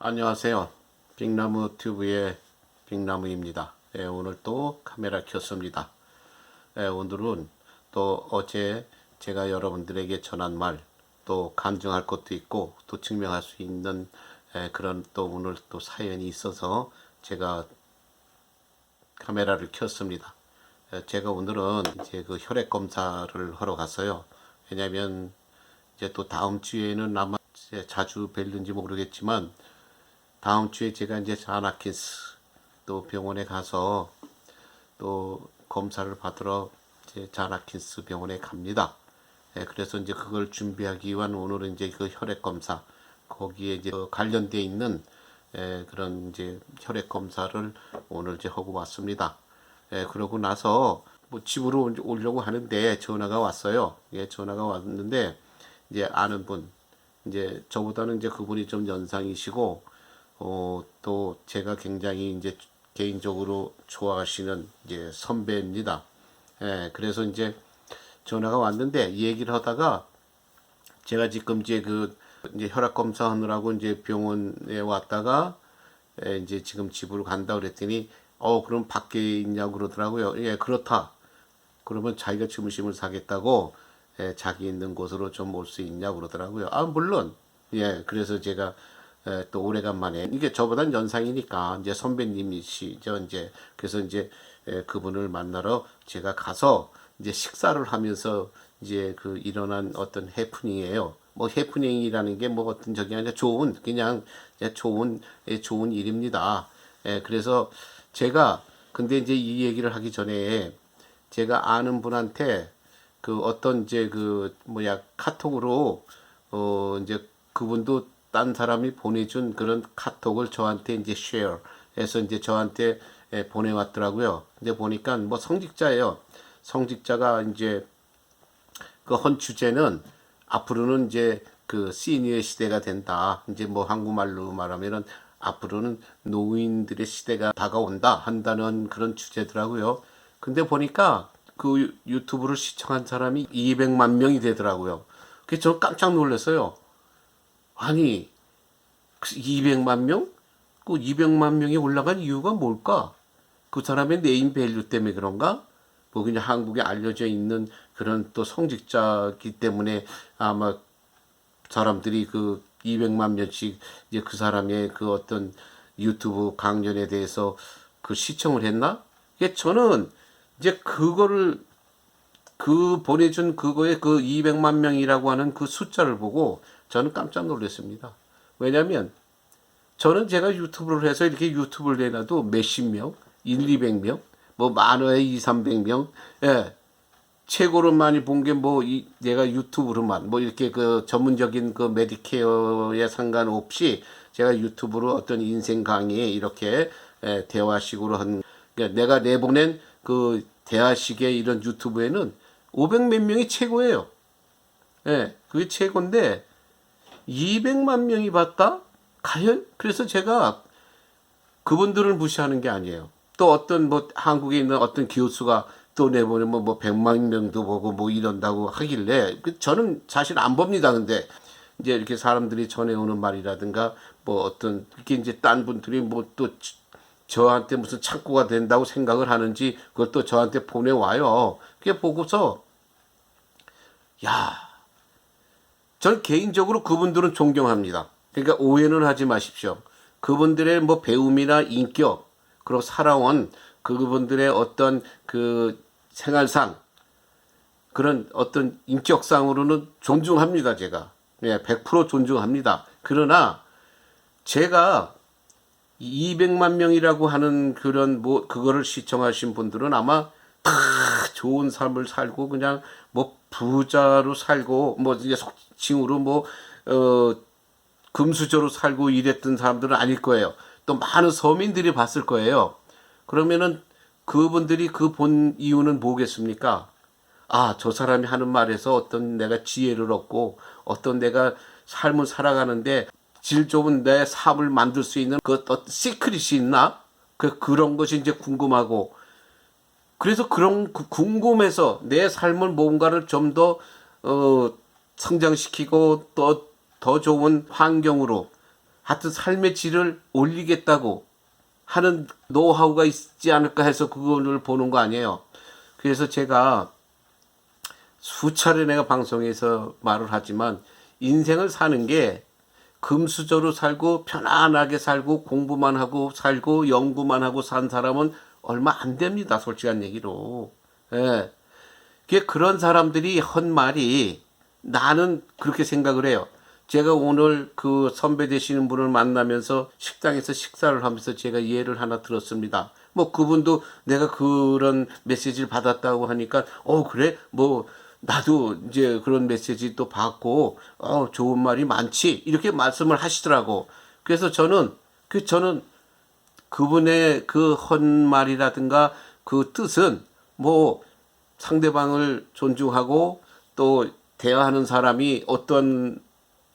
안녕하세요. 빅나무 튜브의 빅나무입니다. 오늘 또 카메라 켰습니다. 오늘은 또 어제 제가 여러분들에게 전한 말, 또 간증할 것도 있고 또 증명할 수 있는 그런 또 오늘 또 사연이 있어서 제가 카메라를 켰습니다. 제가 오늘은 이제 그 혈액 검사를 하러 갔어요. 왜냐면 이제 또 다음 주에는 아마 자주 뵐는지 모르겠지만 다음 주에 제가 이제 존스홉킨스 또 병원에 가서 또 검사를 받으러 이제 존스홉킨스 병원에 갑니다. 그래서 이제 그걸 준비하기 위한 오늘은 이제 그 혈액 검사 거기에 이제 관련돼 있는 그런 이제 혈액 검사를 오늘 이제 하고 왔습니다. 그러고 나서 뭐 집으로 오려고 하는데 전화가 왔어요. 전화가 왔는데 이제 아는 분, 이제 저보다는 이제 그분이 좀 연상이시고 또 제가 굉장히 이제 개인적으로 좋아하시는 이제 선배입니다. 그래서 이제 전화가 왔는데 이 얘기를 하다가 제가 지금 이제 이제 혈압 검사 하느라고 이제 병원에 왔다가 이제 지금 집으로 간다 그랬더니 그럼 밖에 있냐고 그러더라고요. 예, 그렇다. 그러면 자기가 점심을 사겠다고 자기 있는 곳으로 좀 올 수 있냐고 그러더라고요. 물론. 예, 그래서 제가 또 오래간만에 이게 저보단 연상이니까 이제 선배님이시죠. 이제 그래서 이제 그분을 만나러 제가 가서 이제 식사를 하면서 이제 그 일어난 어떤 해프닝이에요. 뭐 해프닝이라는 게 뭐 어떤 적이 아니라 그냥 좋은 일입니다. 그래서 제가 근데 이제 이 얘기를 하기 전에 제가 아는 분한테 그 어떤 이제 카톡으로 이제 그분도 딴 사람이 보내준 그런 카톡을 저한테 이제 쉐어해서 이제 저한테 보내왔더라고요. 이제 보니까 뭐 성직자예요. 성직자가 이제 그 헌 주제는 앞으로는 이제 그 시니어 시대가 된다. 이제 뭐 한국말로 말하면은 앞으로는 노인들의 시대가 다가온다 한다는 그런 주제더라고요. 근데 보니까 그 유튜브를 시청한 사람이 200만 명이 되더라고요. 그래서 저 깜짝 놀랐어요. 아니, 200만 명? 그 200만 명이 올라간 이유가 뭘까? 그 사람의 네임 밸류 때문에 그런가? 뭐 그냥 한국에 알려져 있는 그런 또 성직자기 때문에 아마 사람들이 그 200만 명씩 이제 그 사람의 그 어떤 유튜브 강연에 대해서 그 시청을 했나? 저는 이제 그거를 그 보내준 그거에 그 200만 명이라고 하는 그 숫자를 보고 저는 깜짝 놀랐습니다. 왜냐면 저는 제가 유튜브를 해서 이렇게 유튜브를 내놔도 몇십 명, 200명, 뭐 많아야 2, 300명, 예. 최고로 많이 본 게 뭐 내가 유튜브로만 뭐 이렇게 그 전문적인 그 메디케어에 상관없이 제가 유튜브로 어떤 인생 강의에 이렇게 대화식으로 한 그러니까 내가 내보낸 그 대화식의 이런 유튜브에는 500 몇 명이 최고예요. 예, 그게 최고인데 200만 명이 봤다? 과연? 그래서 제가 그분들을 무시하는 게 아니에요. 또 어떤 뭐 한국에 있는 어떤 교수가 또 내보내면 뭐 100만 명도 보고 뭐 이런다고 하길래 저는 사실 안 봅니다. 근데 이제 이렇게 사람들이 전해오는 말이라든가 뭐 어떤 이렇게 이제 딴 분들이 뭐 또 저한테 무슨 창구가 된다고 생각을 하는지 그걸 또 저한테 보내와요. 그게 보고서 야, 전 개인적으로 그분들은 존경합니다. 그러니까 오해는 하지 마십시오. 그분들의 뭐 배움이나 인격 그리고 살아온 그분들의 어떤 그 생활상 그런 어떤 인격상으로는 존중합니다. 제가 100% 존중합니다. 그러나 제가 200만 명이라고 하는 그런 뭐 그거를 시청하신 분들은 아마 다 좋은 삶을 살고 그냥 뭐 부자로 살고 뭐 이제 속칭으로 뭐 금수저로 살고 이랬던 사람들은 아닐 거예요. 또 많은 서민들이 봤을 거예요. 그러면은 그분들이 그 본 이유는 뭐겠습니까? 저 사람이 하는 말에서 어떤 내가 지혜를 얻고 어떤 내가 삶을 살아가는데 질 좋은 내 삶을 만들 수 있는 그 어떤 시크릿이 있나? 그런 것이 이제 궁금하고 그래서 그런 궁금해서 내 삶을 뭔가를 좀 더 성장시키고 또 더 좋은 환경으로 하여튼 삶의 질을 올리겠다고 하는 노하우가 있지 않을까 해서 그거를 보는 거 아니에요. 그래서 제가 수차례 내가 방송에서 말을 하지만 인생을 사는 게 금수저로 살고 편안하게 살고 공부만 하고 살고 연구만 하고 산 사람은 얼마 안 됩니다. 솔직한 얘기로. 예. 그런 사람들이 한 말이 나는 그렇게 생각을 해요. 제가 오늘 그 선배 되시는 분을 만나면서 식당에서 식사를 하면서 제가 예를 하나 들었습니다. 뭐 그분도 내가 그런 메시지를 받았다고 하니까 그래 뭐 나도 이제 그런 메시지 또 받고 좋은 말이 많지 이렇게 말씀을 하시더라고. 그래서 저는 그분의 그 한 말이라든가 그 뜻은 뭐 상대방을 존중하고 또 대화하는 사람이 어떤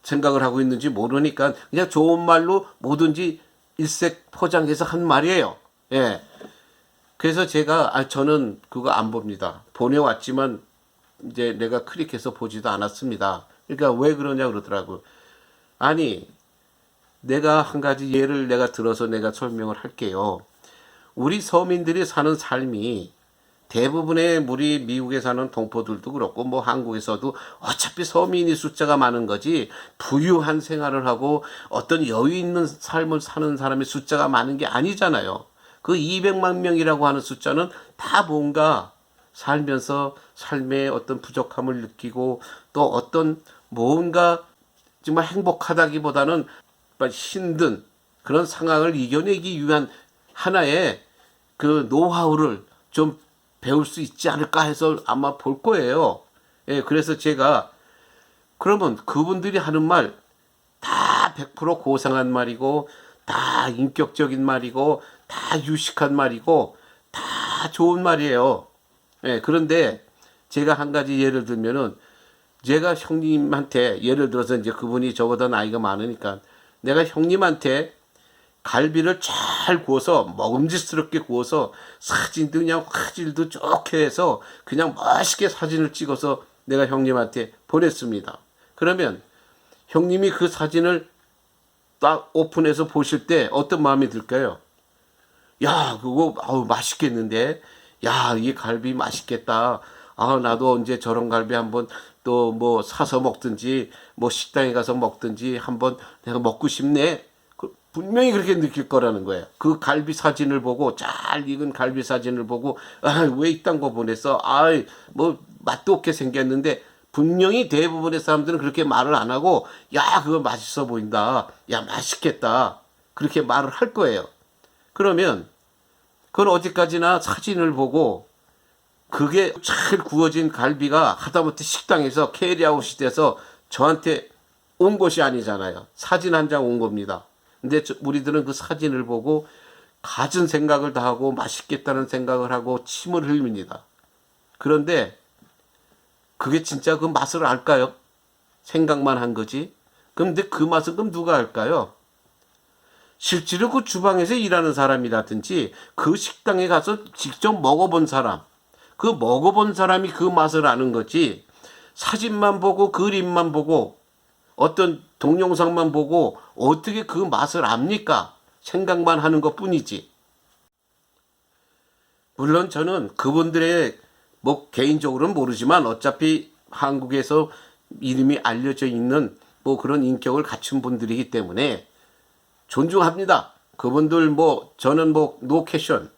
생각을 하고 있는지 모르니까 그냥 좋은 말로 뭐든지 일색 포장해서 한 말이에요. 예. 그래서 제가 저는 그거 안 봅니다. 보내왔지만 이제 내가 클릭해서 보지도 않았습니다. 그러니까 왜 그러냐 그러더라고. 아니 내가 한 가지 예를 내가 들어서 내가 설명을 할게요. 우리 서민들이 사는 삶이 대부분의 우리 미국에 사는 동포들도 그렇고 뭐 한국에서도 어차피 서민이 숫자가 많은 거지 부유한 생활을 하고 어떤 여유 있는 삶을 사는 사람의 숫자가 많은 게 아니잖아요. 그 200만 명이라고 하는 숫자는 다 뭔가 살면서 삶의 어떤 부족함을 느끼고 또 어떤 뭔가 정말 행복하다기보다는 힘든 그런 상황을 이겨내기 위한 하나의 그 노하우를 좀 배울 수 있지 않을까 해서 아마 볼 거예요. 예, 그래서 제가 그러면 그분들이 하는 말 다 100% 고상한 말이고 다 인격적인 말이고 다 유식한 말이고 다 좋은 말이에요. 예, 그런데 제가 한 가지 예를 들면은 제가 형님한테 예를 들어서 이제 그분이 저보다 나이가 많으니까 내가 형님한테 갈비를 잘 구워서 먹음직스럽게 구워서 사진도 그냥 화질도 좋게 해서 그냥 멋있게 사진을 찍어서 내가 형님한테 보냈습니다. 그러면 형님이 그 사진을 딱 오픈해서 보실 때 어떤 마음이 들까요? 야, 그거 맛있겠는데? 야, 이 갈비 맛있겠다. 나도 언제 저런 갈비 한번 또 뭐 사서 먹든지 뭐 식당에 가서 먹든지 한번 내가 먹고 싶네. 분명히 그렇게 느낄 거라는 거예요. 그 갈비 사진을 보고 잘 익은 갈비 사진을 보고 왜 이딴 거 보냈어? 뭐 맛도 없게 생겼는데 분명히 대부분의 사람들은 그렇게 말을 안 하고 야 그거 맛있어 보인다. 야 맛있겠다. 그렇게 말을 할 거예요. 그러면 그건 어디까지나 사진을 보고 그게 잘 구워진 갈비가 하다못해 식당에서 캐리아웃이 돼서 저한테 온 것이 아니잖아요. 사진 한 장 온 겁니다. 근데 우리들은 그 사진을 보고 갖은 생각을 다 하고 맛있겠다는 생각을 하고 침을 흘립니다. 그런데 그게 진짜 그 맛을 알까요? 생각만 한 거지. 그런데 그 맛은 그럼 누가 알까요? 실제로 그 주방에서 일하는 사람이라든지 그 식당에 가서 직접 먹어본 사람, 그 먹어본 사람이 그 맛을 아는 거지. 사진만 보고 그림만 보고 어떤 동영상만 보고 어떻게 그 맛을 압니까? 생각만 하는 것 뿐이지. 물론 저는 그분들의 뭐 개인적으로는 모르지만 어차피 한국에서 이름이 알려져 있는 뭐 그런 인격을 갖춘 분들이기 때문에 존중합니다. 그분들 뭐 저는 뭐 노캐션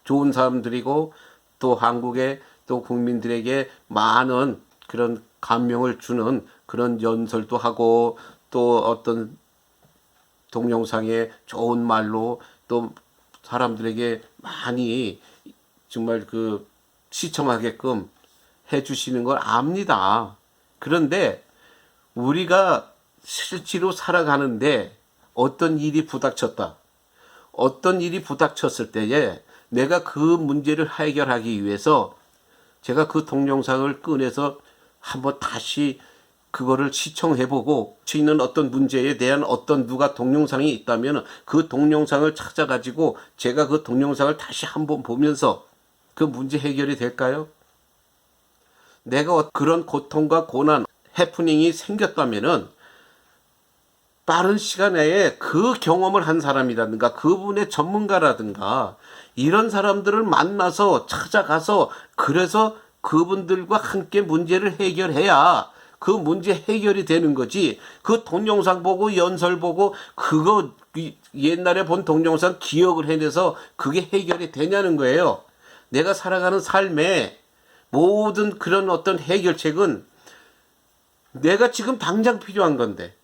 좋은 사람들이고 또 한국의 또 국민들에게 많은 그런 감명을 주는 그런 연설도 하고 또 어떤 동영상에 좋은 말로 또 사람들에게 많이 정말 그 시청하게끔 해주시는 걸 압니다. 그런데 우리가 실제로 살아가는데 어떤 일이 부닥쳤다. 어떤 일이 부닥쳤을 때에 내가 그 문제를 해결하기 위해서 제가 그 동영상을 꺼내서 한번 다시 그거를 시청해보고 있는 어떤 문제에 대한 어떤 누가 동영상이 있다면 그 동영상을 찾아가지고 제가 그 동영상을 다시 한번 보면서 그 문제 해결이 될까요? 내가 그런 고통과 고난, 해프닝이 생겼다면은 빠른 시간 내에 그 경험을 한 사람이라든가 그분의 전문가라든가 이런 사람들을 만나서 찾아가서 그래서 그분들과 함께 문제를 해결해야 그 문제 해결이 되는 거지. 그 동영상 보고 연설 보고 그거 옛날에 본 동영상 기억을 해내서 그게 해결이 되냐는 거예요. 내가 살아가는 삶에 모든 그런 어떤 해결책은 내가 지금 당장 필요한 건데,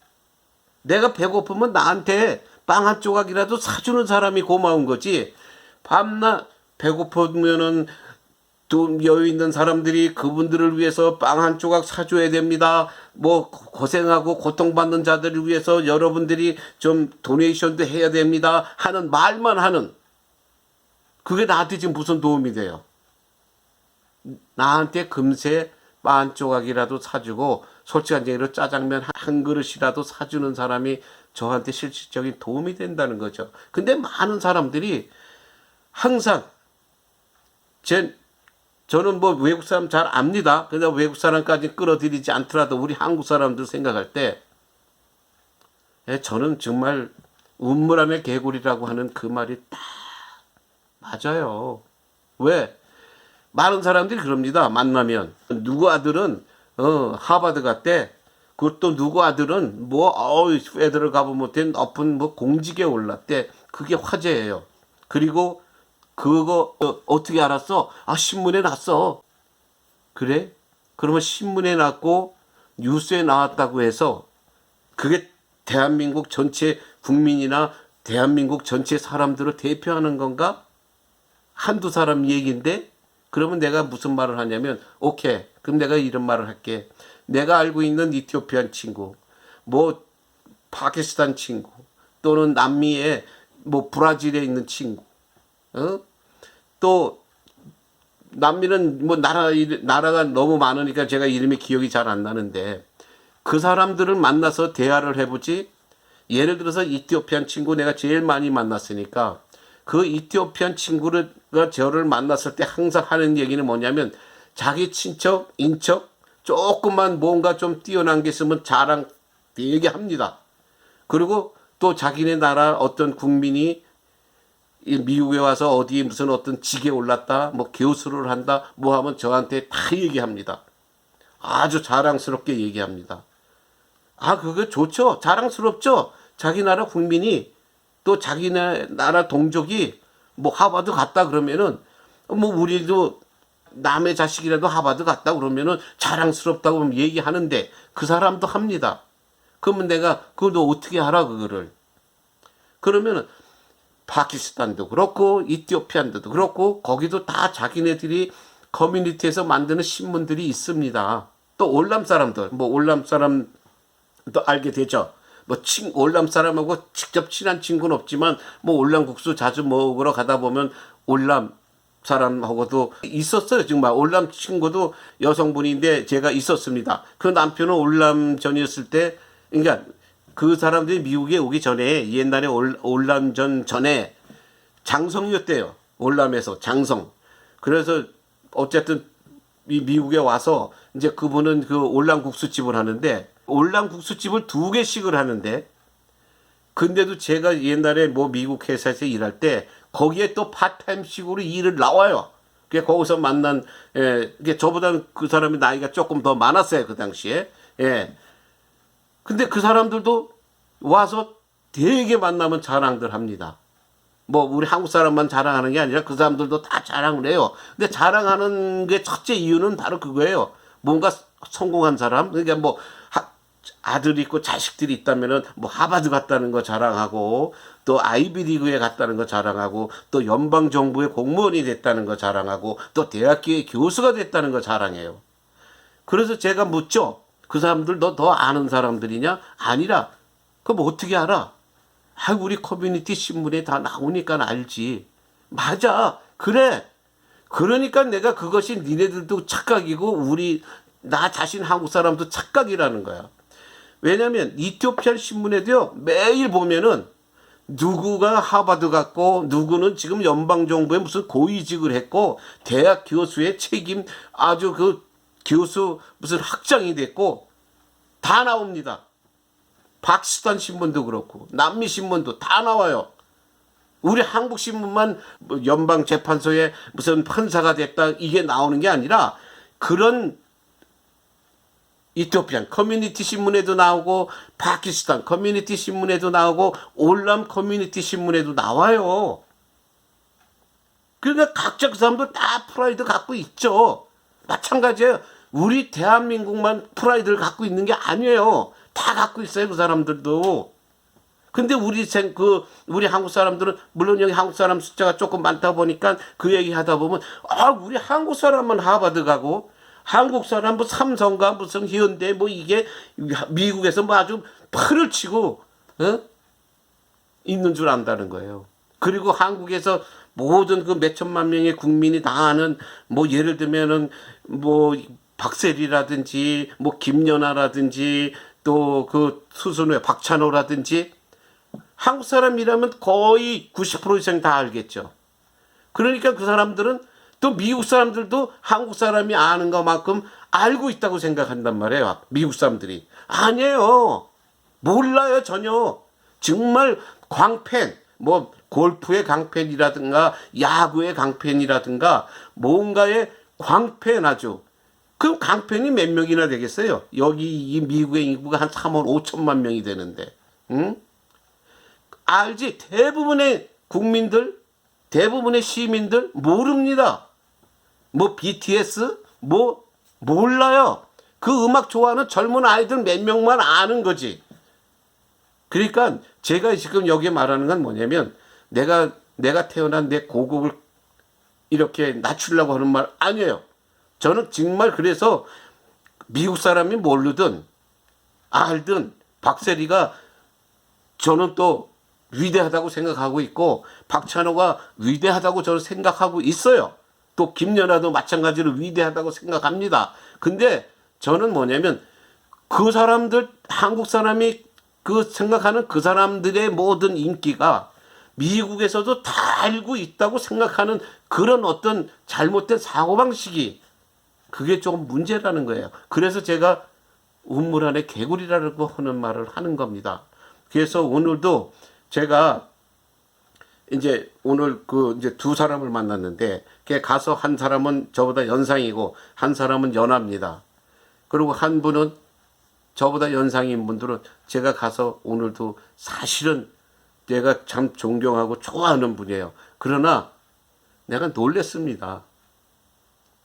내가 배고프면 나한테 빵 한 조각이라도 사주는 사람이 고마운 거지. 밤낮 배고프면은 돈 여유 있는 사람들이 그분들을 위해서 빵 한 조각 사줘야 됩니다. 뭐 고생하고 고통받는 자들을 위해서 여러분들이 좀 도네이션도 해야 됩니다 하는 말만 하는, 그게 나한테 지금 무슨 도움이 돼요? 나한테 금세 빵 한 조각이라도 사주고 솔직한 얘기로 짜장면 한 그릇이라도 사주는 사람이 저한테 실질적인 도움이 된다는 거죠. 근데 많은 사람들이 항상 저는 뭐 외국 사람 잘 압니다. 근데 외국 사람까지 끌어들이지 않더라도 우리 한국 사람들 생각할 때 저는 정말 운물함의 개구리라고 하는 그 말이 딱 맞아요. 왜? 많은 사람들이 그럽니다. 만나면 누구 아들은 하버드 갔대. 그것도 누구 아들은 페더럴 가보면 높은 공직에 올랐대. 그게 화제예요. 그리고 그거 어떻게 알았어? 아, 신문에 났어. 그래? 그러면 신문에 났고 뉴스에 나왔다고 해서 그게 대한민국 전체 국민이나 대한민국 전체 사람들을 대표하는 건가? 한두 사람 얘기인데, 그러면 내가 무슨 말을 하냐면, 오케이, 그럼 내가 이런 말을 할게. 내가 알고 있는 이티오피안 친구, 뭐 파키스탄 친구, 또는 남미에 브라질에 있는 친구, 또 남미는 나라가 너무 많으니까 제가 이름이 기억이 잘 안 나는데 그 사람들을 만나서 대화를 해보지. 예를 들어서 이티오피안 친구 내가 제일 많이 만났으니까 그 이티오피안 친구가 저를 만났을 때 항상 하는 얘기는 뭐냐면, 자기 친척, 인척 조금만 뭔가 좀 뛰어난 게 있으면 자랑 얘기합니다. 그리고 또 자기네 나라 어떤 국민이 미국에 와서 어디 무슨 어떤 직에 올랐다, 교수를 한다, 하면 저한테 다 얘기합니다. 아주 자랑스럽게 얘기합니다. 아, 그거 좋죠. 자랑스럽죠. 자기 나라 국민이 또 자기네 나라 동족이 하버드 갔다 그러면은 우리도 남의 자식이라도 하버드 갔다 그러면은 자랑스럽다고 얘기하는데 그 사람도 합니다. 그러면 내가 그걸 너 어떻게 알아 그거를? 그러면은 파키스탄도 그렇고 이티오피아도 그렇고 거기도 다 자기네들이 커뮤니티에서 만드는 신문들이 있습니다. 또 올람 사람들, 올람 사람도 알게 되죠. 올람 사람하고 직접 친한 친구는 없지만 올람 국수 자주 먹으러 가다 보면 올람 사람하고도 있었어요. 정말 올람 친구도 여성분인데 제가 있었습니다. 그 남편은 올람전이었을 때, 그러니까 그 사람들이 미국에 오기 전에 옛날에 올람전 전에 장성이었대요. 올람에서 장성. 그래서 어쨌든 미국에 와서 이제 그분은 그 올람 국수집을 하는데 올람 국수집을 2개씩을 하는데, 근데도 제가 옛날에 미국 회사에서 일할 때 거기에 또 파타임식으로 일을 나와요. 거기서 만난, 저보다는 그 사람이 나이가 조금 더 많았어요, 그 당시에. 예. 근데 그 사람들도 와서 되게 만나면 자랑들 합니다. 우리 한국 사람만 자랑하는 게 아니라 그 사람들도 다 자랑을 해요. 근데 자랑하는 게 첫째 이유는 바로 그거예요. 뭔가 성공한 사람, 그러니까 아들이 있고 자식들이 있다면은 하버드 갔다는 거 자랑하고, 또 아이비리그에 갔다는 거 자랑하고, 또 연방 정부의 공무원이 됐다는 거 자랑하고, 또 대학교의 교수가 됐다는 거 자랑해요. 그래서 제가 묻죠. 그 사람들 너 더 아는 사람들이냐? 아니라. 그럼 어떻게 알아? 우리 커뮤니티 신문에 다 나오니까 알지. 맞아. 그래. 그러니까 내가 그것이 니네들도 착각이고 나 자신 한국 사람도 착각이라는 거야. 왜냐면 이티오피아 신문에도요, 매일 보면은 누구가 하버드 갔고 누구는 지금 연방정부에 무슨 고위직을 했고 대학 교수의 책임 아주 그 교수 무슨 학장이 됐고 다 나옵니다. 파키스탄 신문도 그렇고 남미 신문도 다 나와요. 우리 한국 신문만 연방재판소에 무슨 판사가 됐다 이게 나오는 게 아니라 그런 이토피안 커뮤니티 신문에도 나오고 파키스탄 커뮤니티 신문에도 나오고 올람 커뮤니티 신문에도 나와요. 그러니까 각자 그 사람들 다 프라이드 갖고 있죠. 마찬가지예요. 우리 대한민국만 프라이드를 갖고 있는 게 아니에요. 다 갖고 있어요, 그 사람들도. 근데 우리 한국 사람들은, 물론 여기 한국 사람 숫자가 조금 많다 보니까 그 얘기 하다 보면, 우리 한국 사람만 하버드 가고, 한국 사람 뭐 삼성과 무슨 현대 뭐 이게 미국에서 뭐 아주 팔을 치고, 있는 줄 안다는 거예요. 그리고 한국에서 모든 그 몇천만 명의 국민이 다 아는, 뭐 예를 들면은 뭐 박세리라든지, 뭐 김연아라든지, 또 그 수순회 박찬호라든지, 한국 사람이라면 거의 90% 이상 다 알겠죠. 그러니까 그 사람들은 또 미국 사람들도 한국 사람이 아는 것만큼 알고 있다고 생각한단 말이에요. 미국 사람들이. 아니에요. 몰라요, 전혀. 정말 광팬, 뭐 골프의 강팬이라든가 야구의 강팬이라든가 뭔가의 광팬 아주. 그럼 강팬이 몇 명이나 되겠어요? 여기 이 미국의 인구가 한 3억 5천만 명이 되는데. 응? 알지? 대부분의 국민들, 대부분의 시민들 모릅니다. 뭐 BTS? 뭐 몰라요. 그 음악 좋아하는 젊은 아이들 몇 명만 아는 거지. 그러니까 제가 지금 여기 말하는 건 뭐냐면 내가 태어난 내 고국을 이렇게 낮추려고 하는 말 아니에요. 저는 정말 그래서 미국 사람이 모르든 알든 박세리가 저는 또 위대하다고 생각하고 있고 박찬호가 위대하다고 저는 생각하고 있어요. 또 김연아도 마찬가지로 위대하다고 생각합니다. 근데 저는 뭐냐면 그 사람들 한국 사람이 그 생각하는 그 사람들의 모든 인기가 미국에서도 다 알고 있다고 생각하는 그런 어떤 잘못된 사고방식이 그게 조금 문제라는 거예요. 그래서 제가 우물 안에 개구리라고 하는 말을 하는 겁니다. 그래서 오늘도 제가 이제 오늘 이제 두 사람을 만났는데 가서 한 사람은 저보다 연상이고 한 사람은 연하입니다. 그리고 한 분은 저보다 연상인 분들은 제가 가서 오늘도 사실은 내가 참 존경하고 좋아하는 분이에요. 그러나 내가 놀랬습니다.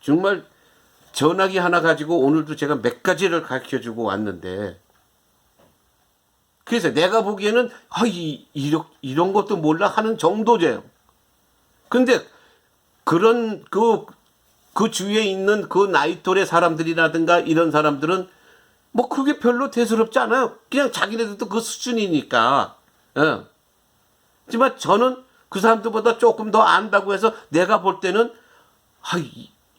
정말 전화기 하나 가지고 오늘도 제가 몇 가지를 가르쳐주고 왔는데 그래서 내가 보기에는 이런 것도 몰라 하는 정도죠. 근데 그런 그 주위에 있는 그 나이 또래 사람들이라든가 이런 사람들은 뭐 그게 별로 대수롭지 않아요. 그냥 자기네들도 그 수준이니까. 하지만 저는 그 사람들보다 조금 더 안다고 해서 내가 볼 때는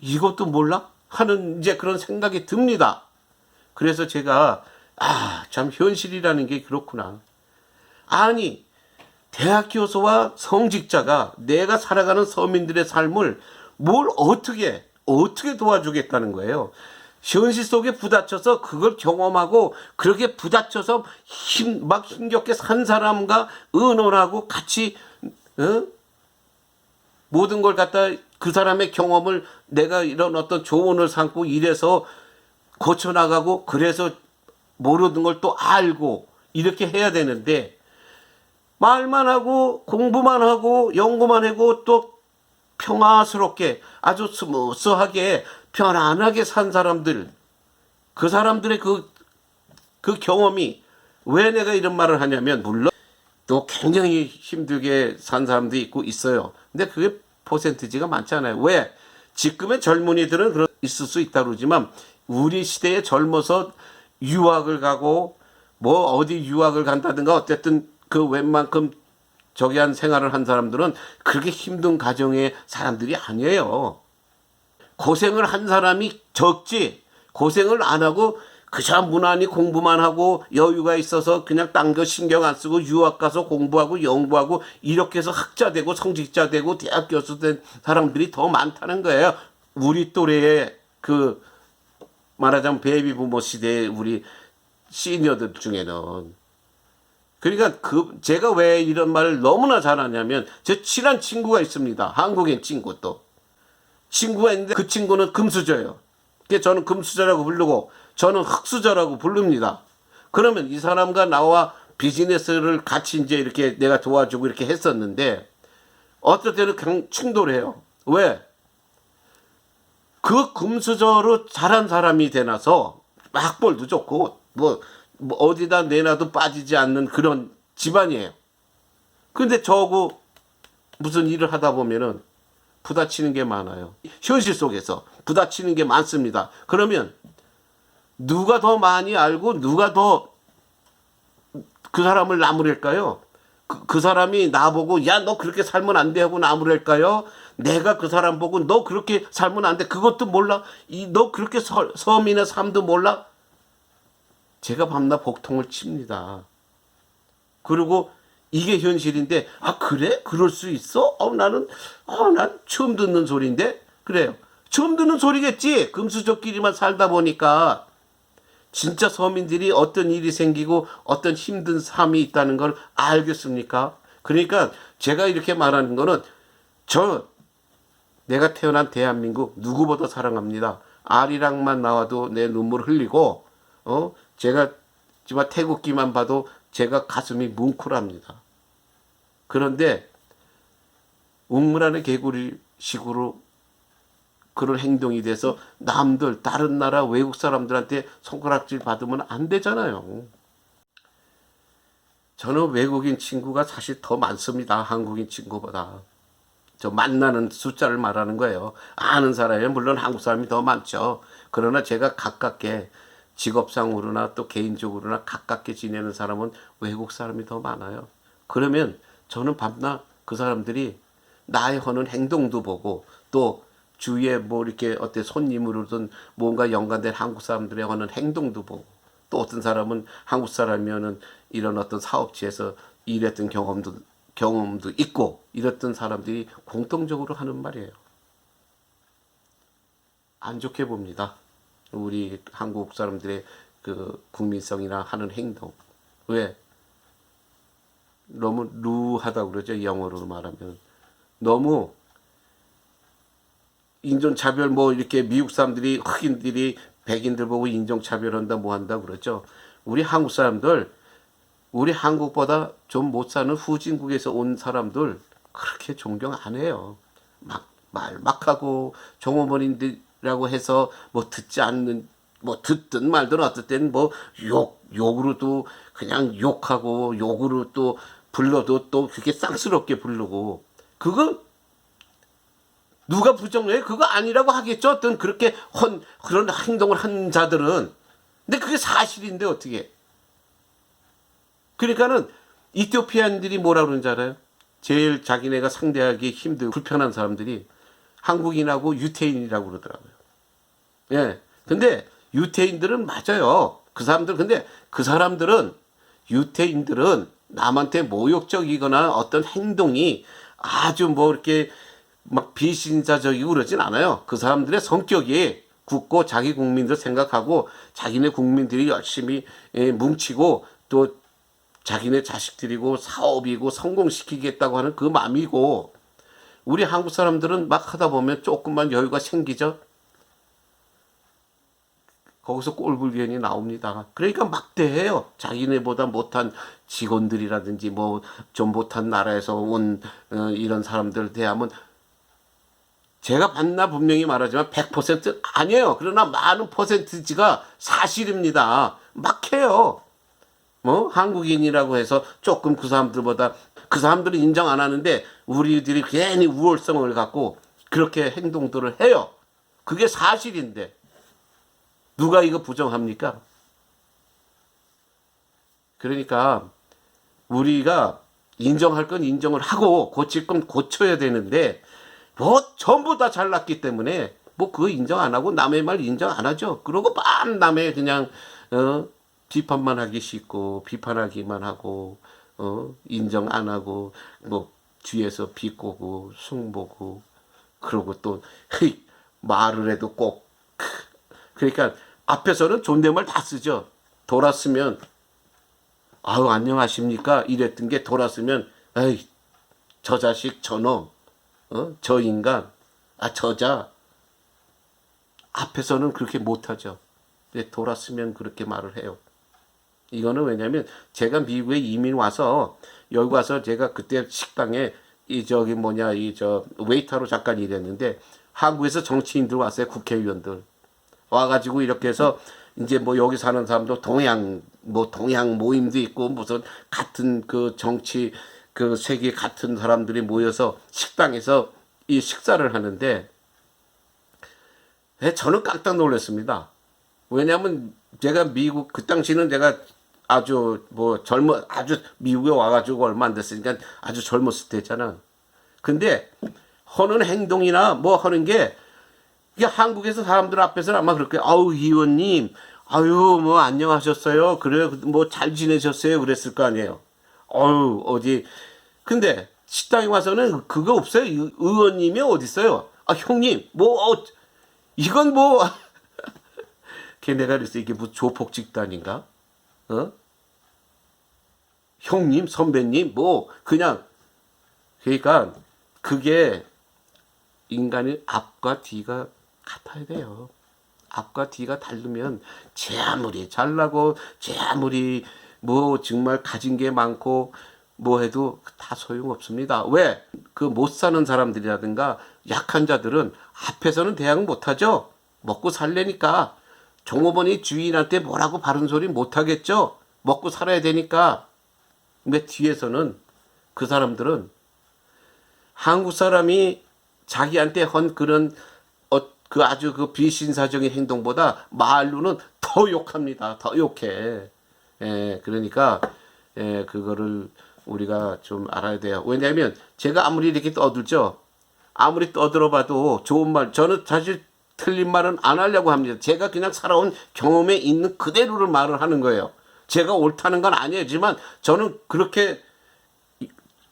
이것도 몰라? 하는 이제 그런 생각이 듭니다. 그래서 제가 참 현실이라는 게 그렇구나. 아니 대학 교수와 성직자가 내가 살아가는 서민들의 삶을 뭘 어떻게 도와주겠다는 거예요. 현실 속에 부딪혀서 그걸 경험하고 그렇게 부딪혀서 힘겹게 산 사람과 의논하고 같이 모든 걸 갖다 그 사람의 경험을 내가 이런 어떤 조언을 삼고 이래서 고쳐나가고 그래서 모르는 걸 또 알고 이렇게 해야 되는데 말만 하고 공부만 하고 연구만 하고 또 평화스럽게 아주 스무스하게 편안하게 산 사람들 그 사람들의 그 경험이 왜 내가 이런 말을 하냐면 물론 또 굉장히 힘들게 산 사람도 있어요. 근데 그게 퍼센티지가 많지 않아요. 왜? 지금의 젊은이들은 있을 수 있다 그러지만 우리 시대에 젊어서 유학을 가고 뭐 어디 유학을 간다든가 어쨌든 그 웬만큼 저기한 생활을 한 사람들은 그렇게 힘든 가정의 사람들이 아니에요. 고생을 한 사람이 적지. 고생을 안 하고 그저 무난히 공부만 하고 여유가 있어서 그냥 딴 거 신경 안 쓰고 유학 가서 공부하고 연구하고 이렇게 해서 학자 되고 성직자 되고 대학 교수 된 사람들이 더 많다는 거예요. 우리 또래의 말하자면 베이비 부모 시대의 우리 시니어들 중에는. 그러니까 제가 왜 이런 말을 너무나 잘하냐면 제 친한 친구가 있습니다. 한국인 친구 또. 친구가 있는데 그 친구는 금수저예요. 그래서 저는 금수저라고 부르고 저는 흑수저라고 부릅니다. 그러면 이 사람과 나와 비즈니스를 같이 이제 이렇게 내가 도와주고 이렇게 했었는데 어떨 때는 그냥 충돌해요. 왜? 그 금수저로 자란 사람이 되나서 학벌도 좋고 뭐 어디다 내놔도 빠지지 않는 그런 집안이에요. 근데 저하고 무슨 일을 하다 보면은 부딪히는 게 많아요. 현실 속에서 부딪히는 게 많습니다. 그러면 누가 더 많이 알고 누가 더 그 사람을 나무랄까요? 그 사람이 나보고 야 너 그렇게 살면 안 돼 하고 나무랄까요? 내가 그 사람 보고 너 그렇게 살면 안 돼 그것도 몰라? 너 그렇게 서민의 삶도 몰라? 제가 밤낮 복통을 칩니다. 그리고 이게 현실인데 아 그래? 그럴 수 있어? 난 처음 듣는 소리인데 그래요. 처음 듣는 소리겠지. 금수저끼리만 살다 보니까 진짜 서민들이 어떤 일이 생기고 어떤 힘든 삶이 있다는 걸 알겠습니까? 그러니까 제가 이렇게 말하는 거는 내가 태어난 대한민국 누구보다 사랑합니다. 아리랑만 나와도 내 눈물 흘리고 제가 정말 태국기만 봐도 제가 가슴이 뭉클합니다. 그런데 웅물안의 개구리식으로 그런 행동이 돼서 남들 다른 나라 외국 사람들한테 손가락질 받으면 안 되잖아요. 저는 외국인 친구가 사실 더 많습니다. 한국인 친구보다. 저 만나는 숫자를 말하는 거예요. 아는 사람이 물론 한국 사람이 더 많죠. 그러나 제가 가깝게 직업상으로나 또 개인적으로나 가깝게 지내는 사람은 외국 사람이 더 많아요. 그러면 저는 밤낮 그 사람들이 나의 하는 행동도 보고 또 주위에 뭐 이렇게 어때 손님으로든 뭔가 연관된 한국 사람들의 하는 행동도 보고 또 어떤 사람은 한국 사람이면은 이런 어떤 사업지에서 일했던 경험도 있고 이랬던 사람들이 공통적으로 하는 말이에요. 안 좋게 봅니다. 우리 한국 사람들의 그 국민성이나 하는 행동. 왜? 너무 루하다고 그러죠. 영어로 말하면. 너무 인종차별 뭐 이렇게 미국 사람들이 흑인들이 백인들 보고 인종차별한다 뭐 한다 그러죠. 우리 한국 사람들 우리 한국보다 좀 못 사는 후진국에서 온 사람들 그렇게 존경 안 해요. 막 하고 종업원인들이라고 해서 뭐 듣지 않는 뭐 듣든 말든 어쨌든 뭐 욕으로도 그냥 욕하고 욕으로 또 불러도 또 그렇게 쌍스럽게 부르고 그거 누가 부정해? 그거 아니라고 하겠죠. 어떤 그렇게 그런 행동을 한 자들은. 근데 그게 사실인데 어떻게? 그러니까는 이티오피아인들이 뭐라 그러는지 알아요? 제일 자기네가 상대하기 힘들고 불편한 사람들이 한국인하고 유태인이라고 그러더라고요. 예. 근데 유태인들은 맞아요. 근데 그 사람들은 유태인들은 남한테 모욕적이거나 어떤 행동이 아주 뭐 이렇게 막 비신사적이고 그러진 않아요. 그 사람들의 성격이 굳고 자기 국민들 생각하고 자기네 국민들이 열심히 뭉치고 또 자기네 자식들이고 사업이고 성공시키겠다고 하는 그 마음이고 우리 한국 사람들은 막 하다 보면 조금만 여유가 생기죠. 거기서 꼴불견이 나옵니다. 그러니까 막대해요. 자기네보다 못한 직원들이라든지 뭐 좀 못한 나라에서 온 이런 사람들 대하면 제가 봤나 분명히 말하지만 100% 아니에요. 그러나 많은 퍼센티지가 사실입니다. 막 해요. 뭐 한국인이라고 해서 조금 그 사람들보다 그 사람들은 인정 안 하는데 우리들이 괜히 우월성을 갖고 그렇게 행동들을 해요. 그게 사실인데 누가 이거 부정합니까? 그러니까 우리가 인정할 건 인정을 하고 고칠 건 고쳐야 되는데 뭐 전부 다 잘났기 때문에 뭐 그거 인정 안 하고 남의 말 인정 안 하죠. 그러고 반 남의 그냥 비판만 하기 쉽고 비판하기만 하고 인정 안 하고 뭐 뒤에서 비꼬고 숭보고 그러고 또 말을 해도 꼭 그러니까 앞에서는 존댓말 다 쓰죠. 돌았으면 아유 안녕하십니까 이랬던 게 돌았으면 에이 저 자식 저놈 저 인간 저자 앞에서는 그렇게 못하죠. 돌았으면 그렇게 말을 해요. 이거는 왜냐면 제가 미국에 이민 와서 여기 와서 제가 그때 식당에 이 저기 뭐냐 이 저 웨이터로 잠깐 일했는데 한국에서 정치인들 왔어요. 국회의원들 와가지고 이렇게 해서 이제 뭐 여기 사는 사람도 동양 모임도 있고 무슨 같은 그 정치 그 세계 같은 사람들이 모여서 식당에서 이 식사를 하는데 저는 깜짝 놀랐습니다. 왜냐하면 제가 미국 그 당시는 제가 아주 아주 미국에 와가지고 얼마 안 됐으니까 아주 젊었을 때잖아. 근데 하는 행동이나 뭐 하는 게 이게 한국에서 사람들 앞에서는 아마 그렇게 아우 의원님 아유 뭐 안녕하셨어요 그래 뭐 잘 지내셨어요 그랬을 거 아니에요. 어유 어디 근데 식당에 와서는 그거 없어요. 의원님이 어디 있어요? 형님 이건 뭐 걔네가 그랬어. 이게 뭐 조폭 집단인가? 형님 선배님 그냥 그러니까 그게 인간의 앞과 뒤가 같아야 돼요. 앞과 뒤가 다르면 제 아무리 잘나고 제 아무리 정말 가진 게 많고 해도 다 소용없습니다. 왜? 그 못 사는 사람들이라든가 약한 자들은 앞에서는 대항 못하죠. 먹고 살래니까 종업원이 주인한테 뭐라고 바른 소리 못하겠죠. 먹고 살아야 되니까. 근데 뒤에서는 그 사람들은 한국 사람이 자기한테 한 그런 그 아주 그 비신사적인 행동보다 말로는 더 욕합니다. 더 욕해. 그러니까 그거를 우리가 좀 알아야 돼요. 왜냐하면 제가 아무리 이렇게 떠들죠. 아무리 떠들어봐도 좋은 말 저는 사실 틀린 말은 안 하려고 합니다. 제가 그냥 살아온 경험에 있는 그대로를 말을 하는 거예요. 제가 옳다는 건 아니지만 저는 그렇게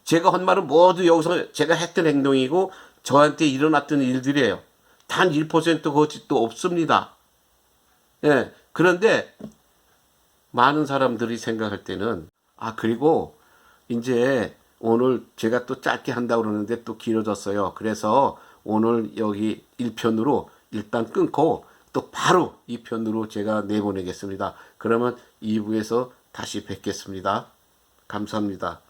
제가 한 말은 모두 여기서 제가 했던 행동이고 저한테 일어났던 일들이에요. 단 1% 거짓도 없습니다. 그런데 많은 사람들이 생각할 때는 그리고 이제 오늘 제가 또 짧게 한다고 그러는데 또 길어졌어요. 그래서 오늘 여기 1편으로 일단 끊고 또 바로 2편으로 제가 내보내겠습니다. 그러면 2부에서 다시 뵙겠습니다. 감사합니다.